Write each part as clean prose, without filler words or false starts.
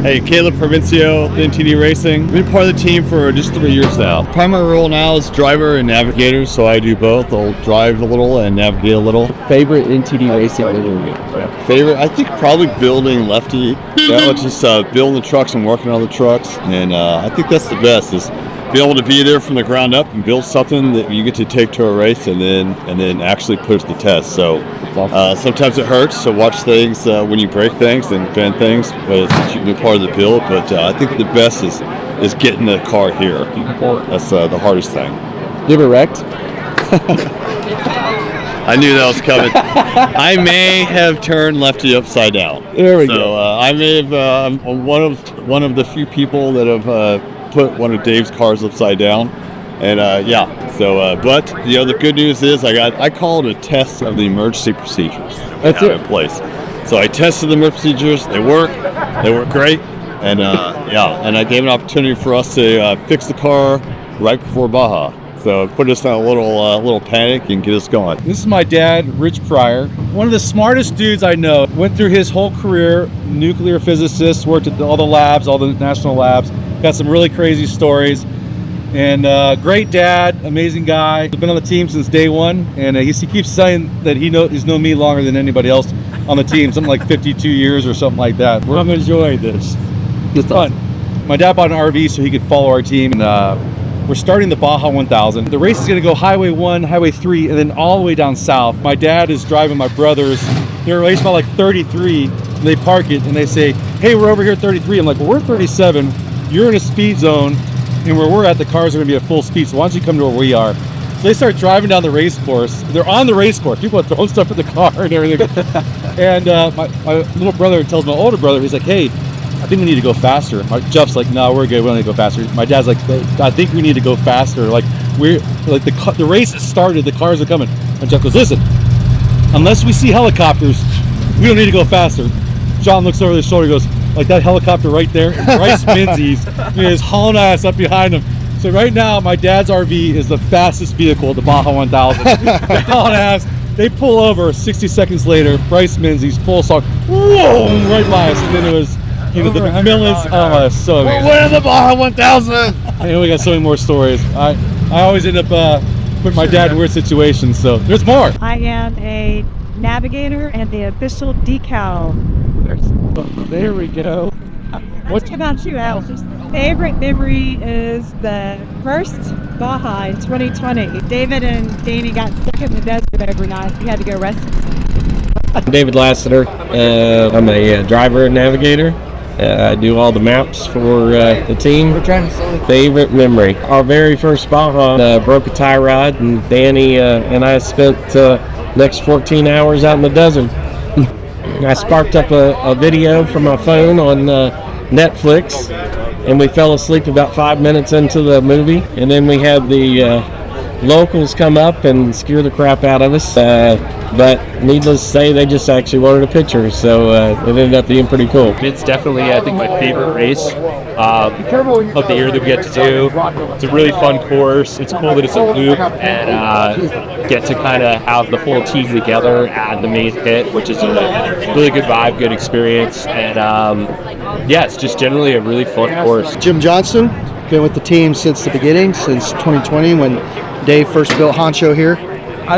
Hey, Caleb Provincio, NTD Racing. I've been part of the team for just 3 years now. Primary role now is driver and navigator, so I do both. I'll drive a little and navigate a little. Favorite NTD Racing movie? Favorite, I think probably building Lefty. Just building the trucks and working on the trucks. And I think that's the best, is be able to be there from the ground up and build something that you get to take to a race and then actually put it to the test. So sometimes it hurts, so watch things when you break things and bend things, but it's you can be part of the build. But I think the best is getting the car here. That's the hardest thing. You ever wrecked? I knew that was coming. I may have turned Lefty upside down. There we go. So I may have I'm one of the few people that have put one of Dave's cars upside down, and but the good news is I call it a test of the emergency procedures that's it in place. So I tested the emergency procedures. They work great, and and I gave an opportunity for us to fix the car right before Baja. So put us in a little panic and get us going. This is my dad, Rich Pryor. One of the smartest dudes I know. Went through his whole career, nuclear physicist, worked at all the labs, all the national labs. Got some really crazy stories. And great dad, amazing guy. He's been on the team since day one. And he keeps saying that he's known me longer than anybody else on the team, something like 52 years or something like that. I'm enjoying this. It's fun. My dad bought an RV so he could follow our team. And we're starting the Baja 1000. The race is going to go Highway 1, Highway 3, and then all the way down south. My dad is driving my brothers. They're racing about like 33. And they park it and they say, hey, we're over here at 33. I'm like, well, we're 37. You're in a speed zone. And where we're at, the cars are going to be at full speed. So why don't you come to where we are? So they start driving down the race course. They're on the race course. People are throwing stuff at the car and everything. And my little brother tells my older brother, he's like, hey, I think we need to go faster. Jeff's like, no, we're good. We don't need to go faster. My dad's like, I think we need to go faster. Like the race has started. The cars are coming. And Jeff goes, listen, unless we see helicopters, we don't need to go faster. John looks over his shoulder, goes, like that helicopter right there. Bryce Menzies is hauling ass up behind him. So right now, my dad's RV is the fastest vehicle, the Baja 1000. They're hauling ass. They pull over. 60 seconds later, Bryce Menzies full assault, whoa, right by us. And then it was. The millions. Oh, so amazing. We're in the Baja 1000. And we got so many more stories. I always end up putting my dad in weird situations. So there's more. I am a navigator and the official decal. There we go. What's about 2 hours? Favorite memory is the first Baja in 2020. David and Danny got stuck in the desert overnight. We had to go rescue. David Lassiter. I'm a driver and navigator. I do all the maps for the team. Favorite memory. Our very first Baja broke a tie rod, and Danny and I spent next 14 hours out in the desert. I sparked up a video from my phone on Netflix, and we fell asleep about 5 minutes into the movie, and then we had the locals come up and scare the crap out of us. But needless to say, they just actually wanted a picture, so it ended up being pretty cool. It's definitely, I think, my favorite race of the year that we get to do. It's a really fun course. It's cool that it's a loop, and get to kind of have the whole team together at the main pit, which is a really good vibe, good experience, and it's just generally a really fun course. Jim Johnson, been with the team since the beginning, since 2020 when Dave first built Honcho here. I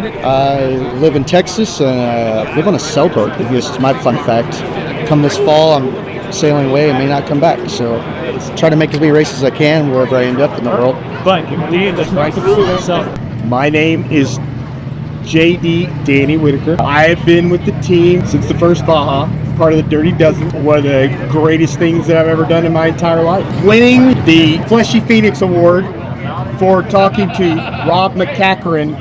live in Texas and live on a sailboat. This is my fun fact. Come this fall, I'm sailing away and may not come back. So try to make as many races as I can wherever I end up in the world. My name is J.D. Danny Whitaker. I have been with the team since the first Baja, part of the Dirty Dozen. One of the greatest things that I've ever done in my entire life. Winning the Fleshy Phoenix Award for talking to Rob McCacherin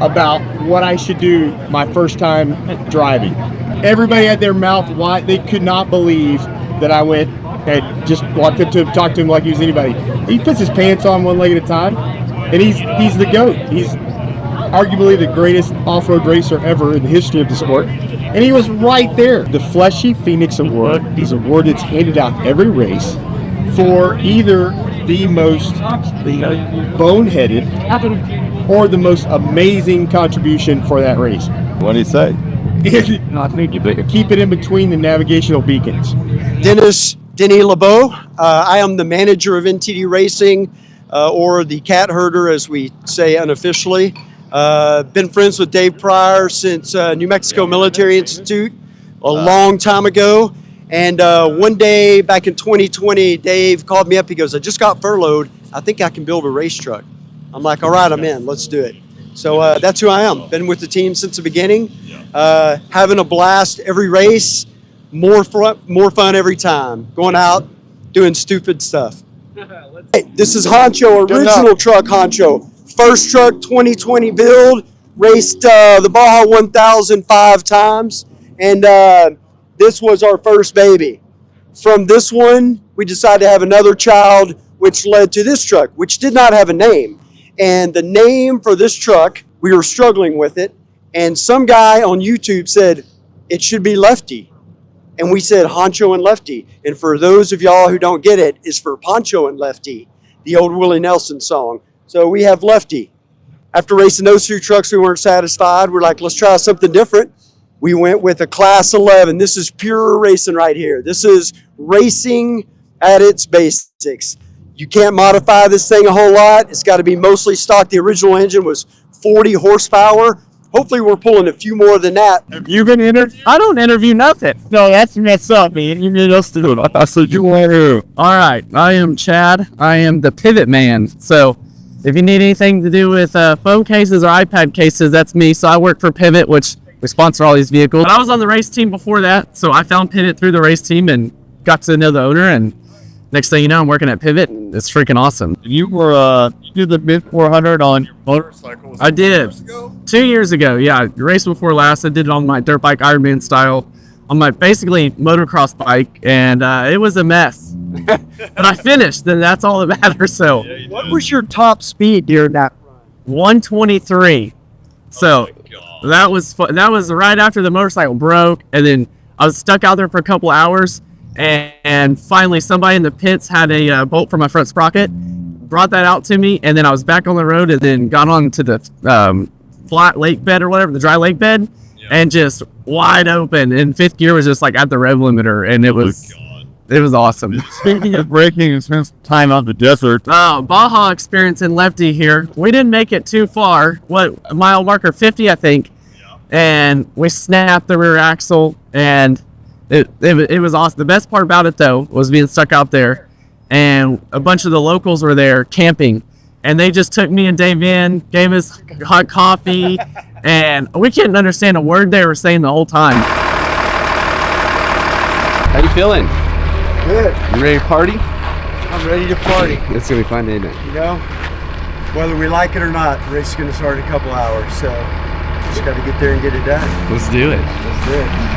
about what I should do my first time driving. Everybody had their mouth wide. They could not believe that I went and just walked up to him, talked to him like he was anybody. He puts his pants on one leg at a time, and he's the GOAT. He's arguably the greatest off-road racer ever in the history of the sport. And he was right there. The Fleshy Phoenix Award is an award that's handed out every race for either the most boneheaded or the most amazing contribution for that race. What do you say? Keep it in between the navigational beacons. Dennis Denis LeBeau. I am the manager of NTD Racing, or the cat herder, as we say unofficially. Been friends with Dave Pryor since New Mexico Military Institute a long time ago. And one day back in 2020, Dave called me up. He goes, I just got furloughed. I think I can build a race truck. I'm like, all right, I'm in. Let's do it. So that's who I am. Been with the team since the beginning. Having a blast every race. More fun every time. Going out, doing stupid stuff. Hey, this is Honcho, original truck Honcho. First truck, 2020 build. Raced the Baja 1000 5 times. And this was our first baby. From this one, we decided to have another child, which led to this truck, which did not have a name. And the name for this truck, we were struggling with it. And some guy on YouTube said, it should be Lefty. And we said Honcho and Lefty. And for those of y'all who don't get it, it's for Poncho and Lefty, the old Willie Nelson song. So we have Lefty. After racing those 2 trucks, we weren't satisfied. We're like, let's try something different. We went with a Class 11. This is pure racing right here. This is racing at its basics. You can't modify this thing a whole lot. It's got to be mostly stock. The original engine was 40 horsepower. Hopefully we're pulling a few more than that. Have you been interviewed? I don't interview nothing. No, that's messed up, man. You need us to do it. I said you want to. All right, I am Chad. I am the pivot man. So if you need anything to do with phone cases or iPad cases, that's me. So I work for Pivot, which we sponsor all these vehicles. But I was on the race team before that, so I found Pivot through the race team and got to know the owner. And next thing you know, I'm working at Pivot. And it's freaking awesome. You were you did the mid 400 on your motorcycle. I did 2 years ago. Yeah, race before last. I did it on my dirt bike Ironman style, on my basically motocross bike, and it was a mess. But I finished, and that's all that matters. So, What was your top speed during that run? 123. So that was that was right after the motorcycle broke, and then I was stuck out there for a couple hours, and finally somebody in the pits had a bolt for my front sprocket, brought that out to me, and then I was back on the road, and then got on to the flat lake bed or whatever, the dry lake bed, and just wide open. And 5th gear was just like at the rev limiter, and it was awesome. Speaking of braking, you spent some time on the desert. Baja experience in Lefty here. We didn't make it too far. What, mile marker 50, I think. And we snapped the rear axle, and it was awesome. The best part about it, though, was being stuck out there, and a bunch of the locals were there camping, and they just took me and Dave in, gave us hot coffee, and we couldn't understand a word they were saying the whole time. How you feeling? Good. You ready to party? I'm ready to party. It's gonna be fun, isn't it? You know, whether we like it or not, the race is going to start in a couple hours. So just got to get there and get it done. Let's do it. Let's do it.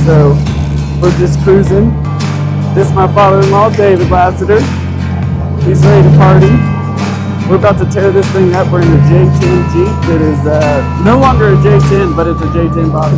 So we're just cruising. This is my father-in-law, David Lassiter. He's ready to party. We're about to tear this thing up. We're in the J10 Jeep that is no longer a J10, but it's a J10 body.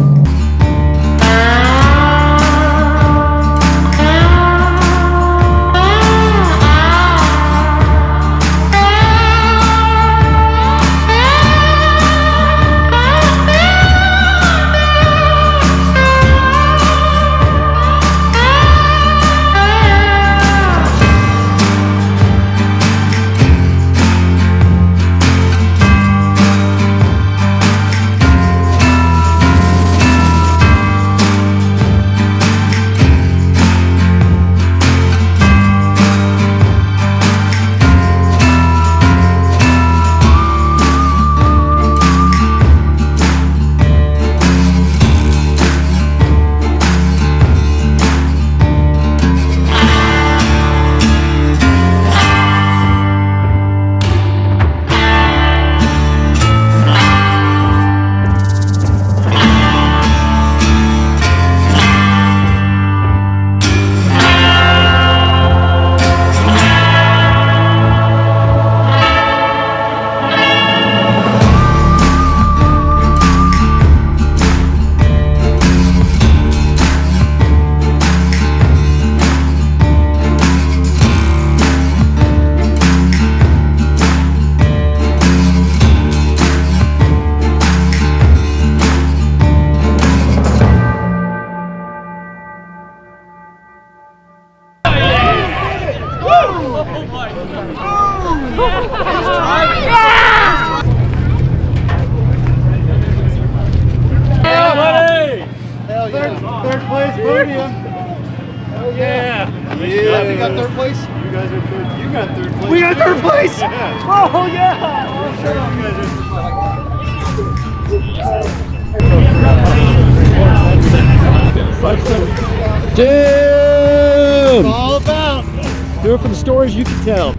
Yeah, we got third place. You guys are third. You got third place. We got third place. Yeah. Oh yeah. Dude! All about. Do it for the stories you can tell.